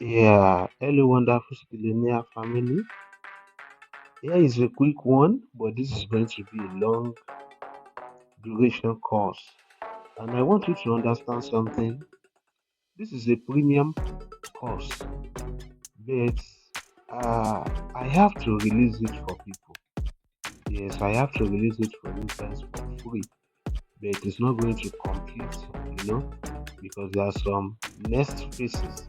Yeah, hello, wonderful Skillionaire family. Here is a quick one, but this is going to be a long duration course. And I want you to understand something. This is a premium course, but I have to release it for people. Yes, I have to release it for you guys for free, but it's not going to complete, you know, because there are some next phases.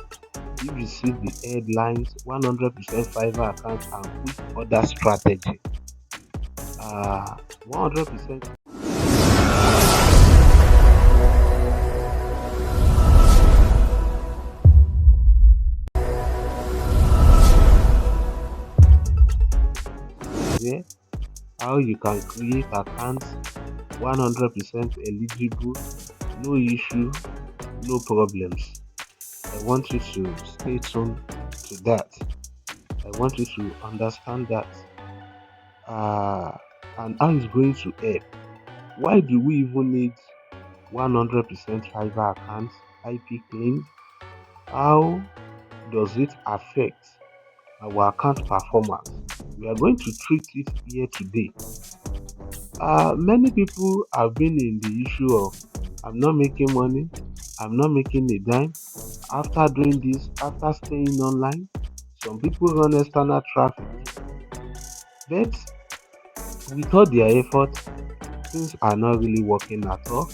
If you see the headlines, 100% Fiverr account and quick order strategy. 100%. There, how you can create accounts 100% eligible, no issue, no problems. I want you to stay tuned to that. I want you to understand that. Uh, and how it's going to help. Why do we even need 100% Fiverr accounts, IP claims? How does it affect our account performance? We are going to treat it here today. Many people have been in the issue of I'm not making money, I'm not making a dime after doing this, after staying online. Some people run external traffic, but with all their effort, things are not really working at all.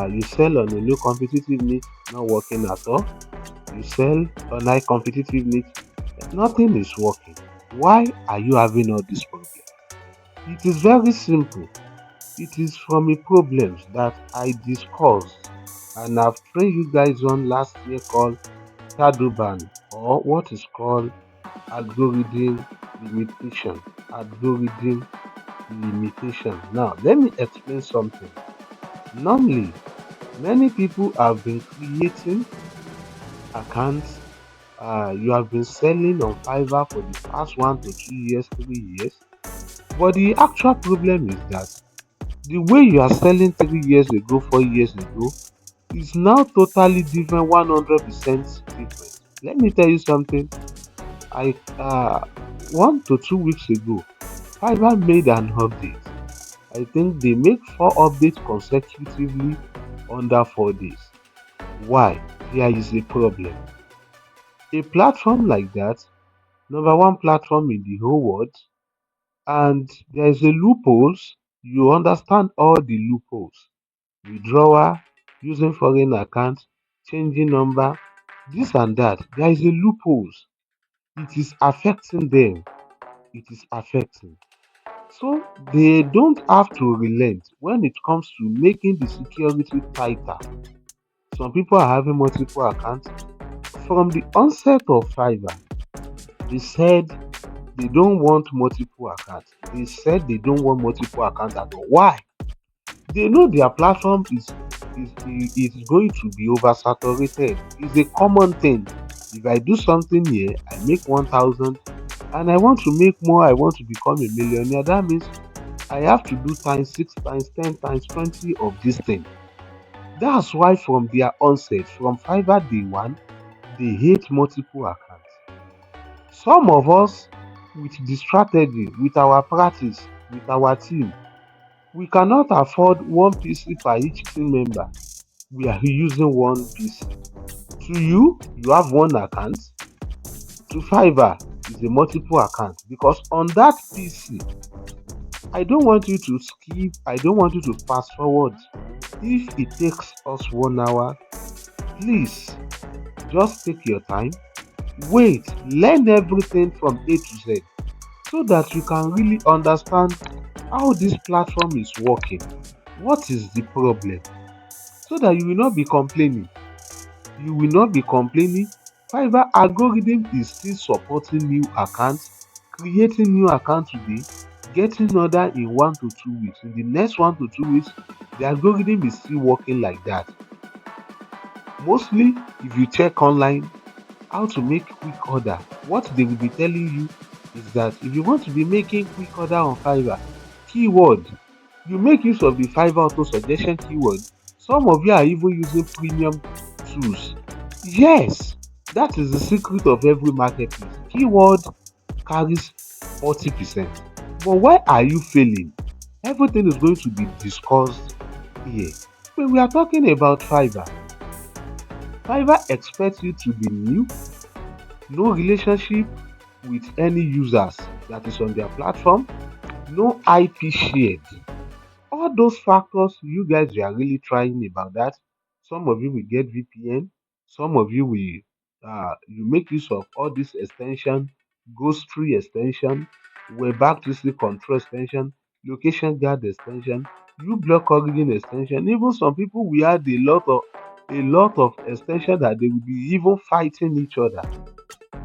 You sell on a low competitive niche, not working at all. You sell on high competitive niche, nothing is working. Why are you having all these problems? It is very simple. It is from a problems that I discussed and I've trained you guys on last year called shadow ban, or what is called algorithm limitation. Algorithm limitation. Now, let me explain something. Normally, many people have been creating accounts. You have been selling on Fiverr for the past 1 to 2 years, 3 years. But the actual problem is that the way you are selling 3 years ago, 4 years ago is now totally different, 100% different. Let me tell you something. I 1 to 2 weeks ago, Fiverr made an update. I think they make 4 updates consecutively under 4 days. Why? There is a problem. A platform like that, number one platform in the whole world, and there is a loopholes. You understand all the loopholes. Withdrawal, using foreign account, changing number, this and that. There is a loopholes. It is affecting them. It is affecting. So they don't have to relent when it comes to making the security tighter. Some people are having multiple accounts. From the onset of Fiverr, they said they don't want multiple accounts. They said they don't want multiple accounts at all. Why? They know their platform is going to be oversaturated. It's a common thing. If I do something here, I make 1,000 and I want to make more, I want to become a millionaire. That means I have to do times 6, times 10, times 20 of this thing. That's why from their onset, from Fiverr day one, they hate multiple accounts. Some of us, with the strategy, with our practice, with our team, we cannot afford one PC per each team member. We are using one PC. To you, you have one account. To Fiverr, is a multiple account because on that PC, I don't want you to skip, I don't want you to fast forward. If it takes us 1 hour, please just take your time, wait, learn everything from A to Z so that you can really understand how this platform is working. What is the problem? So that you will not be complaining. You will not be complaining. Fiverr algorithm is still supporting new accounts, creating new accounts today, getting order in 1 to 2 weeks. In the next 1 to 2 weeks, the algorithm is still working like that. Mostly, if you check online how to make quick order, what they will be telling you is that if you want to be making quick order on Fiverr, keyword, you make use of the Fiverr auto suggestion keyword. Some of you are even using premium tools. Yes, That is the secret of every marketplace. Keyword carries 40%. But why are you failing? Everything is going to be discussed here. When we are talking about Fiverr, Fiverr expects you to be new, no relationship with any users that is on their platform, no IP shared. All those factors, you guys are really trying about that. Some of you will get VPN, some of you will you make use of all this extension, ghost tree extension, web accuracy control extension, location guard extension, you block origin extension. Even some people will add a lot of extension that they will be even fighting each other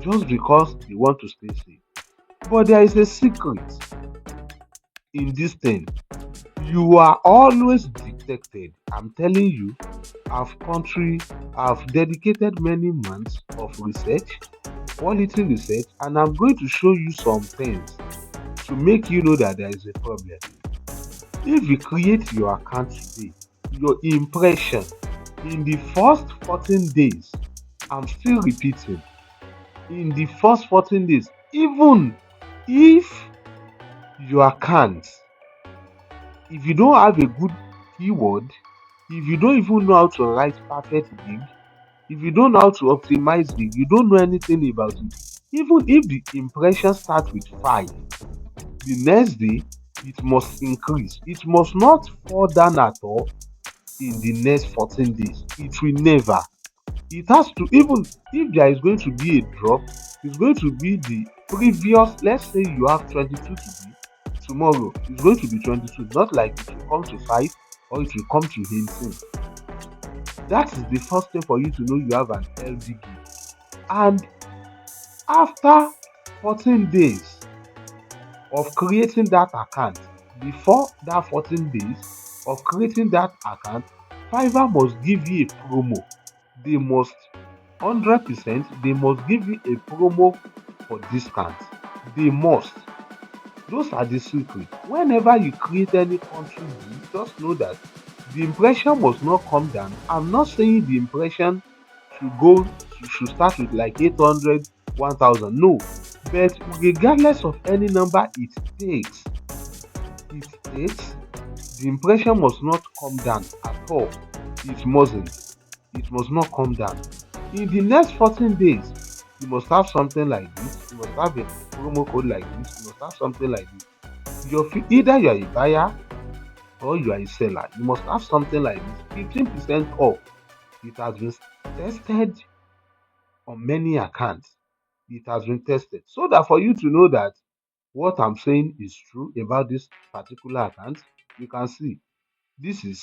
just because they want to stay safe. But there is a secret in this thing. You are always detected. I'm telling you, I've dedicated many months of research, quality research, and I'm going to show you some things to make you know that there is a problem. If you create your account today, your impression in the first 14 days, I'm still repeating, in the first 14 days, even if your account, if you don't have a good keyword, if you don't even know how to write perfect gig, if you don't know how to optimize gig, you don't know anything about it. Even if the impression starts with 5, the next day it must increase. It must not fall down at all in the next 14 days. It will never. It has to, even if there is going to be a drop, it's going to be the previous. Let's say you have 22 today, tomorrow it's going to be 22, not like it will come to 5 or it will come to 18. That is the first thing for you to know you have an LD gig. And after 14 days of creating that account, before that 14 days of creating that account, Fiverr must give you a promo. They must 100%, they must give you a promo for discount. They must. Those are the secrets. Whenever you create any country gig, just know that the impression must not come down. I'm not saying the impression should start with like 800, 1000. No. But regardless of any number takes, it the impression must not come down at all. It mustn't. It must not come down. In the next 14 days, you must have something like this. You must have a promo code like this. You must have something like this. Either you are a buyer or you are a seller. You must have something like this. 15% off. It has been tested on many accounts. It has been tested. So that for you to know that what I'm saying is true about this particular account, you can see this is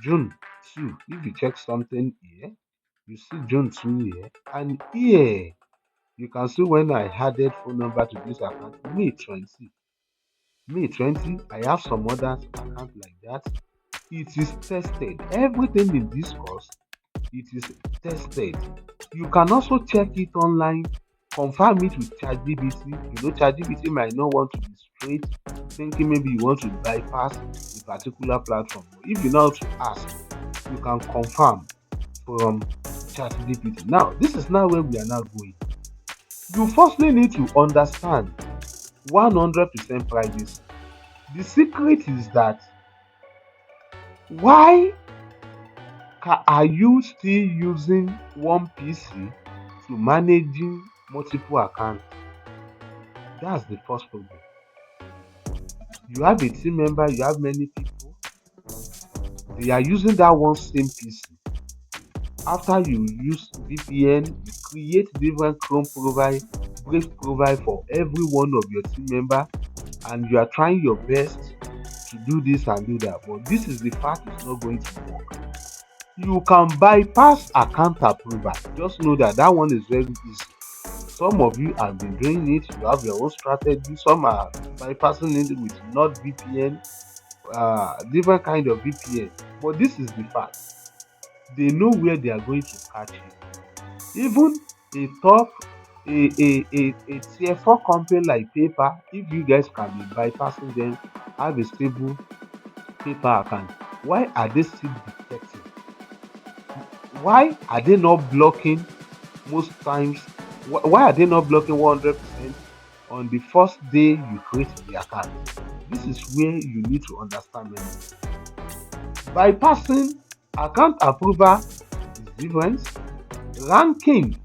June 2. If you check something here, you see June 2 here. And here, you can see when I added phone number to this account, May 20. May 20, I have some other account like that. It is tested. Everything in this course, it is tested. You can also check it online, confirm it with ChatGPT. You know, ChatGPT might not want to be straight, thinking maybe you want to bypass a particular platform. But if you know how to ask, you can confirm from ChatGPT. Now, this is now where we are now going. You firstly need to understand 100% privacy. The secret is that why are you still using one PC to managing multiple accounts? That's the first problem. You have a team member, you have many people, they are using that one same PC. After you use VPN, you create different Chrome profile, Brave profile for every one of your team member, and you are trying your best to do this and do that. But this is the fact, it's not going to work. You can bypass account approval. Just know that that one is very easy. Some of you have been doing it, you have your own strategy. Some are bypassing it with not VPN, different kind of VPN. But this is the fact. They know where they are going to catch you. Even a top a tier 4 company like PayPal, if you guys can be bypassing them, have a stable PayPal account, why are they still detecting? Why are they not blocking most times, why are they not blocking 100% on the first day you create the account? This is where you need to understand many things. Bypassing account approval is different. Ranking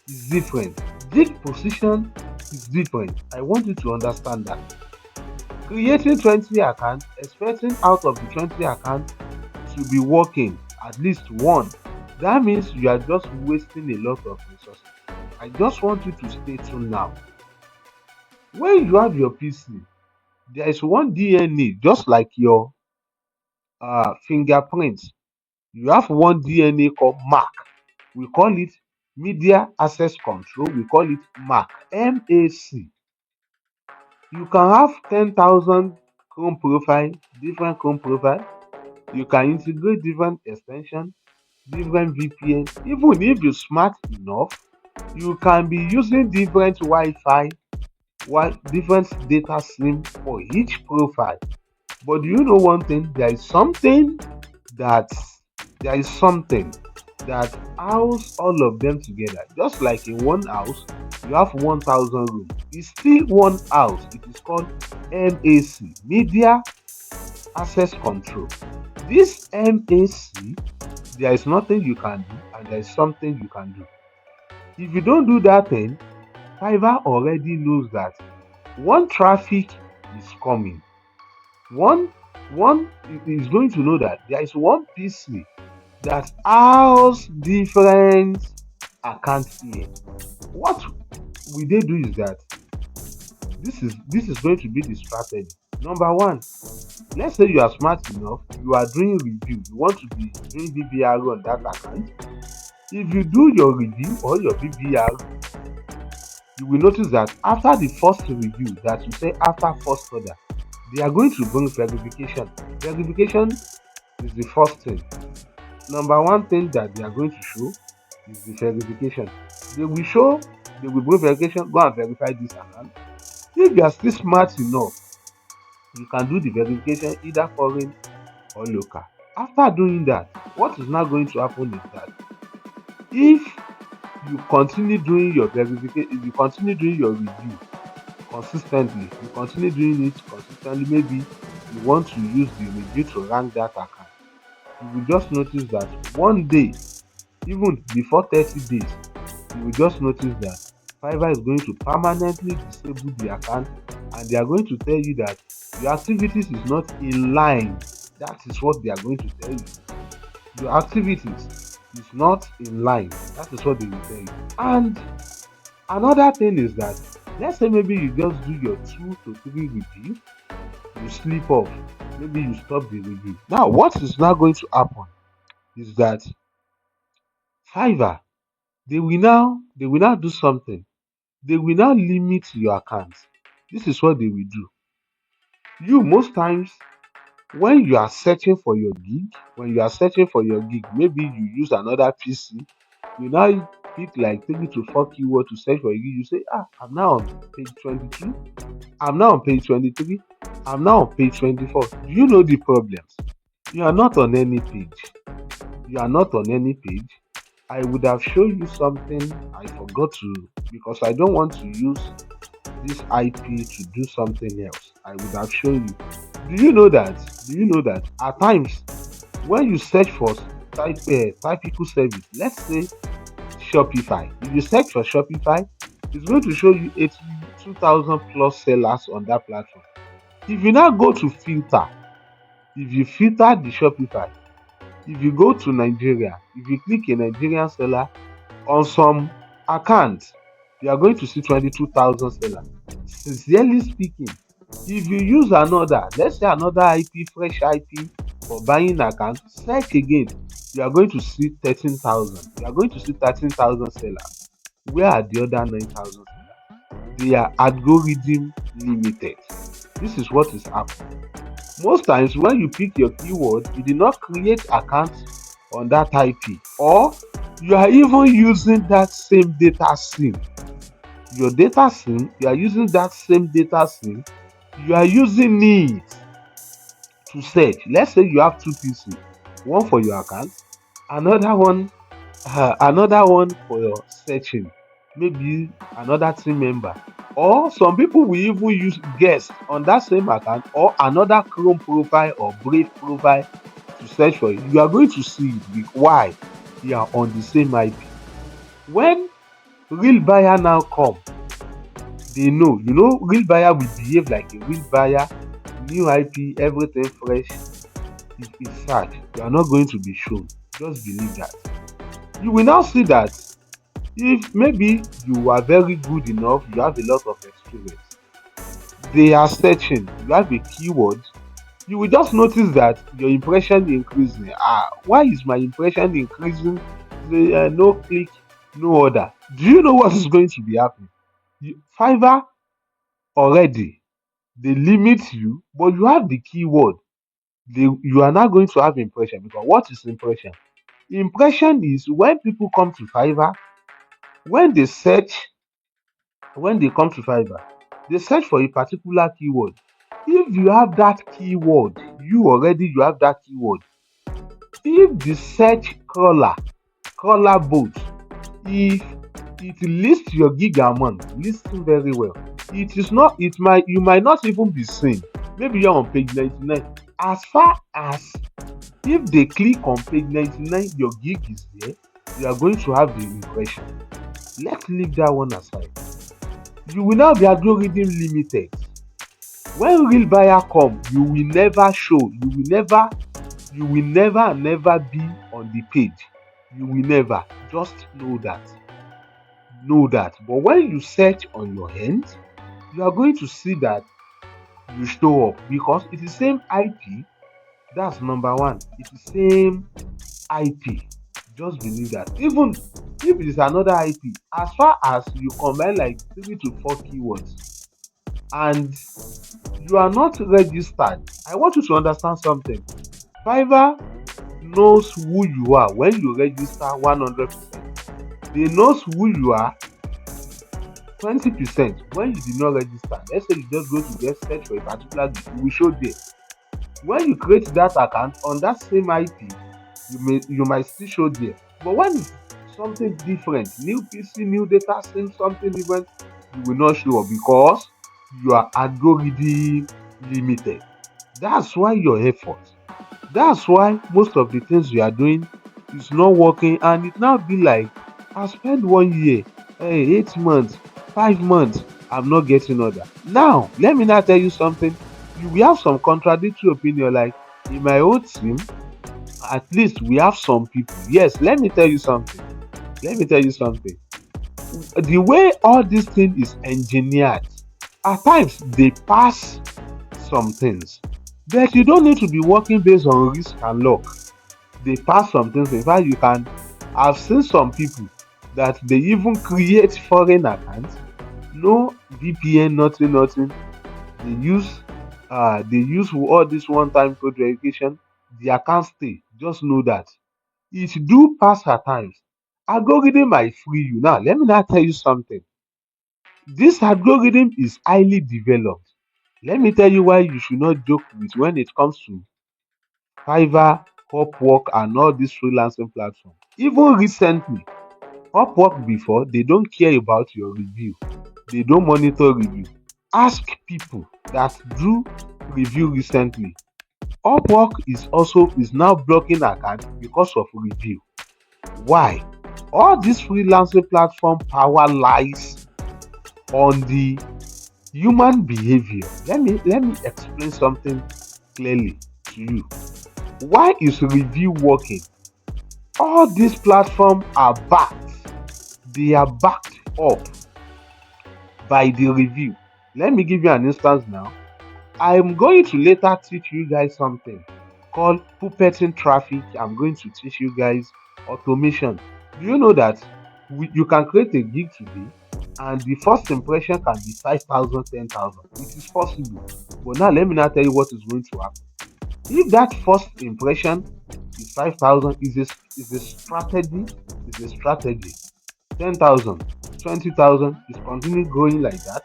is different. Gig position is different. I want you to understand that. Creating 20 accounts, expecting out of the 20 accounts to be working at least one, that means you are just wasting a lot of resources. I just want you to stay tuned now. When you have your PC, there is one DNA, just like your fingerprint. You have one DNA called MAC. We call it Media Access Control. We call it MAC. MAC. You can have 10,000 Chrome profile, different Chrome profile. You can integrate different extensions, different VPN. Even if you're smart enough, you can be using different Wi-Fi, different data sim for each profile. But do you know one thing? That there is something that house all of them together. Just like in one house, you have 1,000 rooms. It's still one house. It is called MAC, Media Access Control. This MAC, there is nothing you can do, and there is something you can do. If you don't do that thing, Fiverr already knows that one traffic is coming. One is going to know that there is one PC that has different accounts here. What we they do is that this is going to be the strategy. Number one, let's say you are smart enough, you are doing review, you want to be doing BBR on that account. If you do your review or your BBR, you will notice that after the first review, that you say after first order, they are going to bring verification. Verification is the first thing. Number one thing that they are going to show is the verification. They will bring verification, go and verify this account. If you are still smart enough, you can do the verification either foreign or local. After doing that, what is now going to happen is that if you continue doing your verification, if you continue doing your review consistently, you continue doing it consistently, maybe you want to use the review to rank that account, you will just notice that one day, even before 30 days, you will just notice that Fiverr is going to permanently disable the account, and they are going to tell you that your activities is not in line. That is what they are going to tell you. Your activities is not in line. That is what they will tell you. And another thing is that, let's say maybe you just do your 2 to 3 review, you sleep off, maybe you stop the review. Now, what is now going to happen is that Fiverr, they will now do something. They will now limit your account. This is what they will do. You most times, when you are searching for your gig, maybe you use another PC, you now pick like 3 to 4 keywords to search for a gig. You say, I'm now on page 22, I'm now on page 23, I'm now on page 24. Do you know the problems? You are not on any page. You are not on any page. I would have shown you something I forgot to, because I don't want to use this IP to do something else. I would have shown you. Do you know that at times when you search for typical service, let's say Shopify, if you search for Shopify, it's going to show you 82,000 plus sellers on that platform. If you now go to filter, if you filter the Shopify, if you go to Nigeria, if you click a Nigerian seller on some account, you are going to see 22,000 sellers. Sincerely speaking, if you use another, let's say another IP, fresh IP for buying account, search again, you are going to see 13,000. You are going to see 13,000 sellers. Where are the other 9,000 sellers? They are algorithm limited. This is what is happening. Most times when you pick your keyword, you did not create accounts on that IP, or you are even using that same data sim. Your data sim, you are using that same data sim, you are using it to search. Let's say you have 2 PC, one for your account, another one Another one for your searching, maybe another team member, or some people will even use guests on that same account or another Chrome profile or Brave profile to search for it. You are going to see it. Why? They are on the same IP. When real buyer now come, they know, real buyer will behave like a real buyer, new IP, everything fresh. If it's search, you are not going to be shown. Just believe that. You will now see that if maybe you are very good enough, you have a lot of experience, they are searching, you have a keyword, you will just notice that your impression increasing. Why is my impression increasing? No click, no order. Do you know what is going to be happening? Fiverr already, they limit you, but you have the keyword. You are not going to have impression, because what is impression? Impression is when people come to Fiverr, when they search, when they come to Fiverr, they search for a particular keyword. If you have that keyword, you have that keyword. If the search crawler bot, if it lists your gig amount, listen very well. It is not, you might not even be seen. Maybe you're on page 99. As far as if they click on page 99, your gig is there, you are going to have the impression. Let's leave that one aside. You will now be algorithm limited. When real buyer come, you will never show, you will never be on the page. You will never. Just know that. Know that. But when you search on your end, you are going to see that you show up, because it is same IP. That's number one. It is same IP. Just believe that. Even if it is another IP, as far as you combine like 3 to 4 keywords and you are not registered, I want you to understand something. Fiverr knows who you are when you register 100%. They knows who you are 20% when you did not register. Let's say you just go to get search for a particular gig, you will show there. When you create that account on that same IP, you might still show there. But when it's something different, new PC, new data, same something different, you will not show up, because you are algorithm limited. That's why your effort. That's why most of the things you are doing is not working, and it now be like, I spent 1 year, 8 months, 5 months, I'm not getting order. Now, let me now tell you something. You will have some contradictory opinion, like in my old team, at least we have some people. Yes, let me tell you something. Let me tell you something. The way all this thing is engineered, at times they pass some things. But you don't need to be working based on risk and luck. They pass some things. In fact, I've seen some people that they even create foreign accounts, no VPN, nothing. They use all this one-time code verification. The account stay. Just know that it do pass at times. Algorithm might free you. Now, let me now tell you something. This algorithm is highly developed. Let me tell you why you should not joke with when it comes to Fiverr, Upwork, and all these freelancing platforms. Even recently, Upwork before, they don't care about your review. They don't monitor review. Ask people that do review recently. Upwork is now blocking account because of review. Why? All this freelancing platform power lies on the human behavior. Let me explain something clearly to you. Why is review working? All these platforms are backed. They are backed up by the review. Let me give you an instance now. I'm going to later teach you guys something called puppeting traffic. I'm going to teach you guys automation. Do you know that you can create a gig today and the first impression can be 5,000, 10,000? It is possible. But now let me now tell you what is going to happen. If that first impression is 5,000, is a strategy, 10,000, 20,000 is continuing growing like that.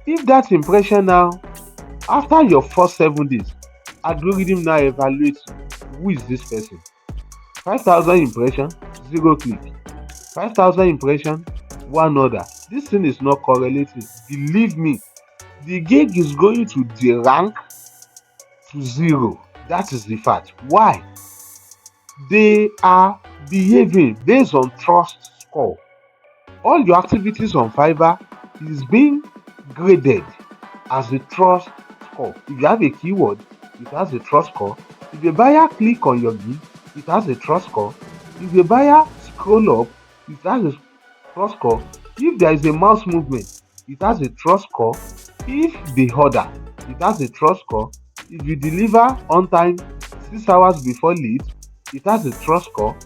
If that impression now, after your first 7 days, algorithm now evaluates who is this person. 5,000 impression, 0 click. 5,000 impression, 1 order. This thing is not correlating. Believe me, the gig is going to derank to 0. That is the fact. Why? They are behaving based on trust score. All your activities on Fiverr is being graded as a trust score. If you have a keyword, it has a trust score. If a buyer click on your gig, it has a trust score. If a buyer scroll up, it has a trust score. If there is a mouse movement, it has a trust score. If they order, it has a trust score. If you deliver on time 6 hours before lead, it has a trust score.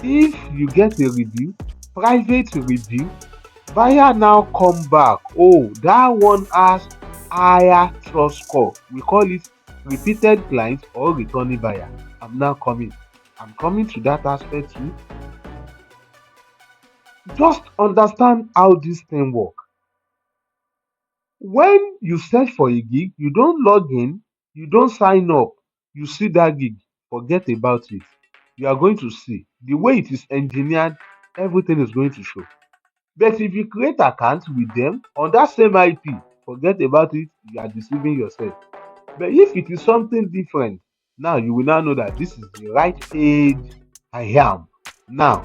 If you get a review, private review, buyer now come back. Oh, that one has higher trust score. We call it repeated client or returning buyer. I'm coming to that aspect too. Just understand how this thing work. When you search for a gig, you don't log in, you don't sign up, you see that gig, forget about it. You are going to see the way it is engineered, everything is going to show. But if you create account with them on that same IP, forget about it, you are deceiving yourself. But if it is something different, now you will now know that this is the right page I am. Now,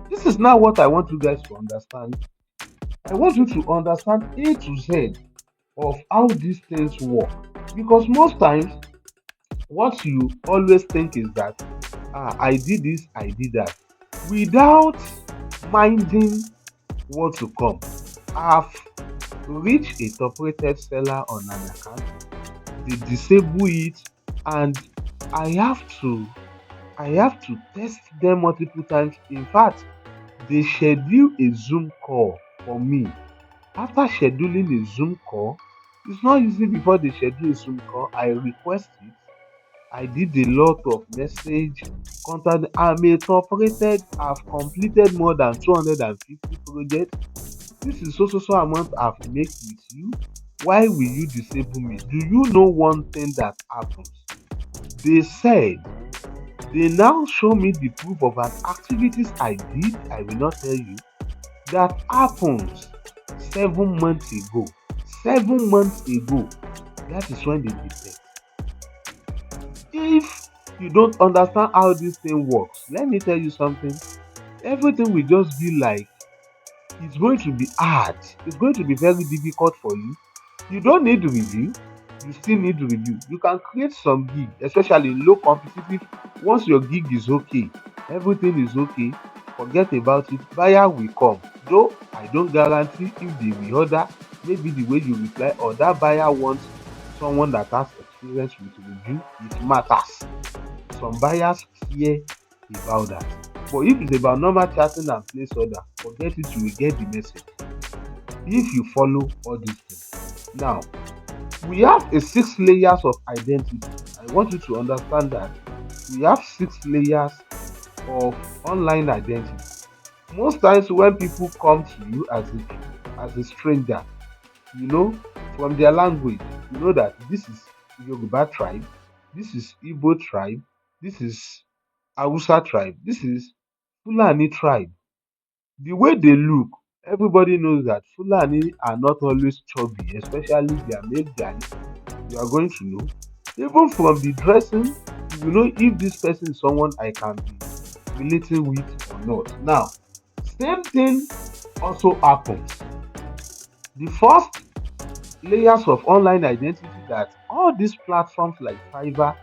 this is now what I want you guys to understand. I want you to understand A to Z of how these things work. Because most times, what you always think is that I did this, I did that, without minding what to come. I've reached a top-rated seller on an account. They disable it, and I have to test them multiple times. In fact, they schedule a Zoom call for me. After scheduling a Zoom call, it's not easy before they schedule a Zoom call. I request it. I did a lot of message contact. I'm a top-rated. I've completed more than 250 projects. This is so amount I've made with you. Why will you disable me? Do you know one thing that happens? They said they now show me the proof of an activities I did. I will not tell you. That happens 7 months ago. 7 months ago. That is when they detect. If you don't understand how this thing works, let me tell you something. Everything will just be like it's going to be hard. It's going to be very difficult for you. You don't need review. You still need review. You can create some gig, especially low competitive. Once your gig is okay, everything is okay, forget about it. Buyer will come. Though I don't guarantee if they will order, maybe the way you reply or that buyer wants someone that has experience with review, it matters. Some buyers care about that. But if it's about normal chatting and place order, forget it, you will get the message. If you follow all these things. Now, we have a 6 layers of identity. I want you to understand that we have 6 layers of online identity. Most times when people come to you as a stranger, you know, from their language, you know that this is Yoruba tribe, this is Igbo tribe, this is Hausa tribe, this is Fulani tribe. The way they look, everybody knows that Fulani are not always chubby, especially their male guys. You are going to know. Even from the dressing, you will know if this person is someone I can be relating with or not. Now, same thing also happens. The first layers of online identity that all these platforms like Fiverr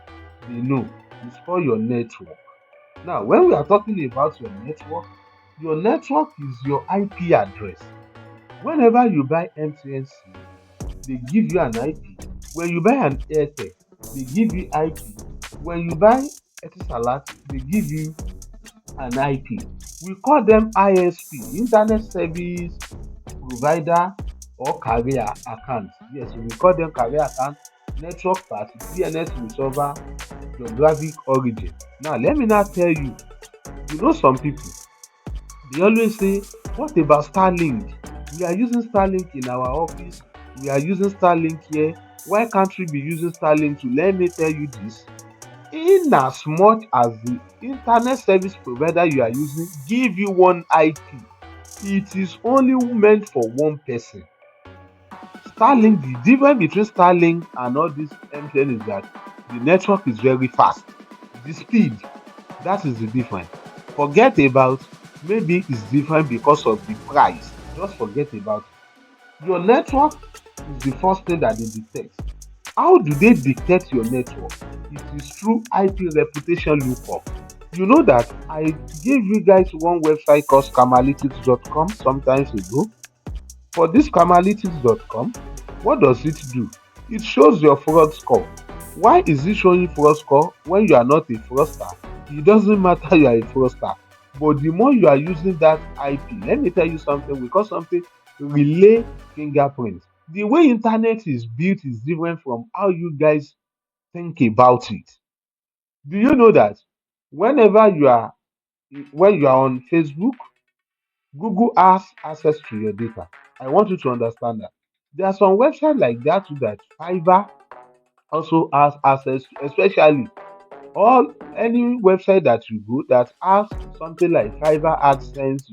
they know is for your network. Now, when we are talking about your network is your IP address. Whenever you buy MTNC, they give you an IP. When you buy an Airtel, they give you IP. When you buy Etisalat, they give you an IP. We call them ISP, Internet Service Provider or Career Account. Yes, we call them Career Account, Network Path, DNS Resolver, Geographic Origin. Now, let me now tell you, you know some people, they always say, what about Starlink? We are using Starlink in our office. We are using Starlink here. Why can't we be using Starlink too? Let me tell you this. In as much as the internet service provider you are using give you one IP, it is only meant for one person. Starlink, the difference between Starlink and all this MTN is that the network is very fast. The speed, that is the difference. Forget about maybe it's different because of the price. Just forget about it. Your network is the first thing that they detect. How do they detect your network? It is through IP reputation lookup. You know that I gave you guys one website called scamalytics.com sometimes ago. For this scamalytics.com, what does it do? It shows your fraud score. Why is it showing fraud score when you are not a fraudster? It doesn't matter you are a fraudster. But the more you are using that IP, let me tell you something. We call something relay fingerprint. The way internet is built is different from how you guys think about it. Do you know that whenever when you are on Facebook, Google has access to your data? I want you to understand that. There are some websites like that too that Fiverr also has access to, especially all any website that you go that has something like Fiverr AdSense,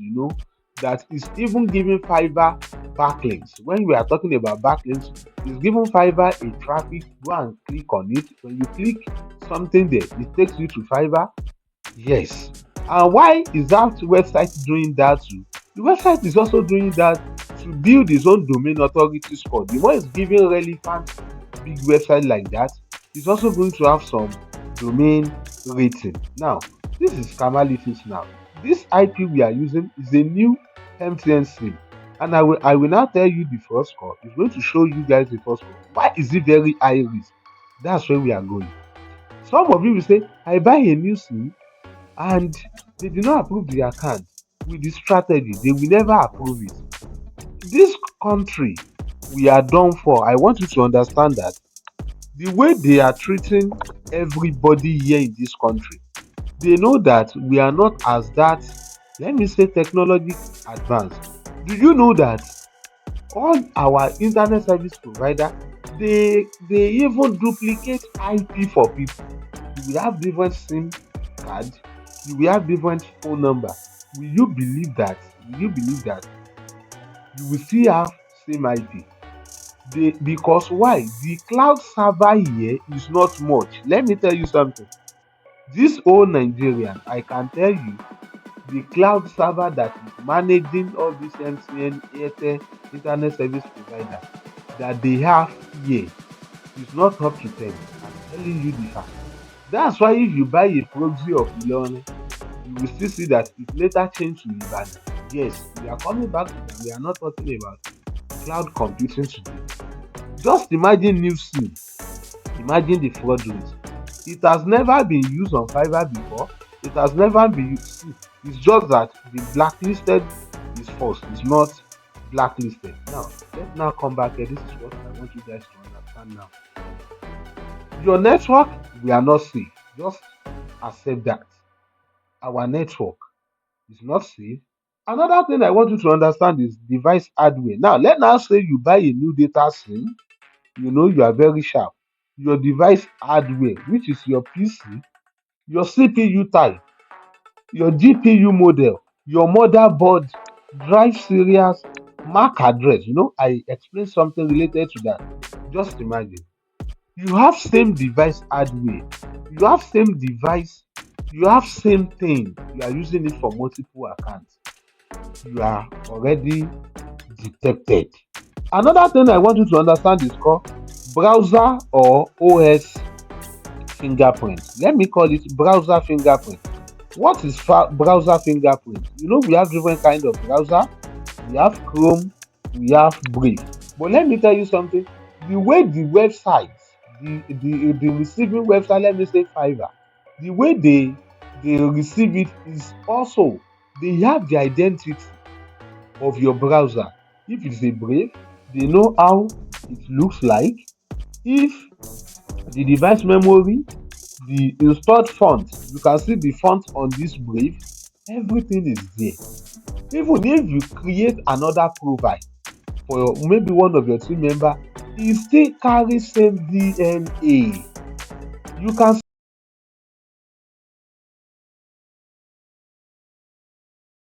that is even giving Fiverr backlinks. When we are talking about backlinks, it's giving Fiverr a traffic. Go and click on it. When you click something there, it takes you to Fiverr. Yes. And why is that website doing that too? The website is also doing that to build its own domain authority score. The more it's giving relevant big website like that, it's also going to have some domain rating. Now, this is Scamalytics now. This IP we are using is a new MTN SIM. And I will now tell you the first score. It's going to show you guys the first score. Why is it very high risk? That's where we are going. Some of you will say, I buy a new SIM and they did not approve the account with the strategy. They will never approve it. This country, we are done for. I want you to understand that the way they are treating everybody here in this country, they know that we are not as that, let me say, technology advanced. Do you know that all our internet service provider, they even duplicate IP for people? You will have different SIM card, you will have different phone number. Will you believe that? Will you believe that you will still have same IP? Because why? The cloud server here is not much. Let me tell you something. This whole Nigerian, I can tell you, the cloud server that is managing all these MTN, Airtel, internet service provider that they have here is not up to 10. I'm telling you the fact. That's why if you buy a proxy of Ilorin, you will still see that it later changed to Ibadan. Yes, we are coming back to that. We are not talking about cloud computing today. Just imagine new SIM. Imagine the fraud rate. It has never been used on Fiverr before. It has never been used. It's just that the blacklisted is false. It's not blacklisted. Now, let's now come back here. This is what I want you guys to understand now. Your network, we are not safe. Just accept that. Our network is not safe. Another thing I want you to understand is device hardware. Now, let's now say you buy a new data SIM. You are very sharp. Your device hardware, which is your PC, your CPU type, your GPU model, your motherboard, drive series, MAC address. I explained something related to that. Just imagine. You have same device hardware. You have same device. You have same thing. You are using it for multiple accounts. You are already detected. Another thing I want you to understand is called browser or OS fingerprint. Let me call it browser fingerprint. What is browser fingerprint? We have different kind of browser. We have Chrome, we have Brave. But let me tell you something. The way the websites, the receiving website, let me say Fiverr, the way they receive it is also, they have the identity of your browser. If it's a Brave, they know how it looks like. If the device memory, the installed font, you can see the font on this Brave, everything is there. Even if you create another profile for maybe one of your team member, it still carries same DNA. You can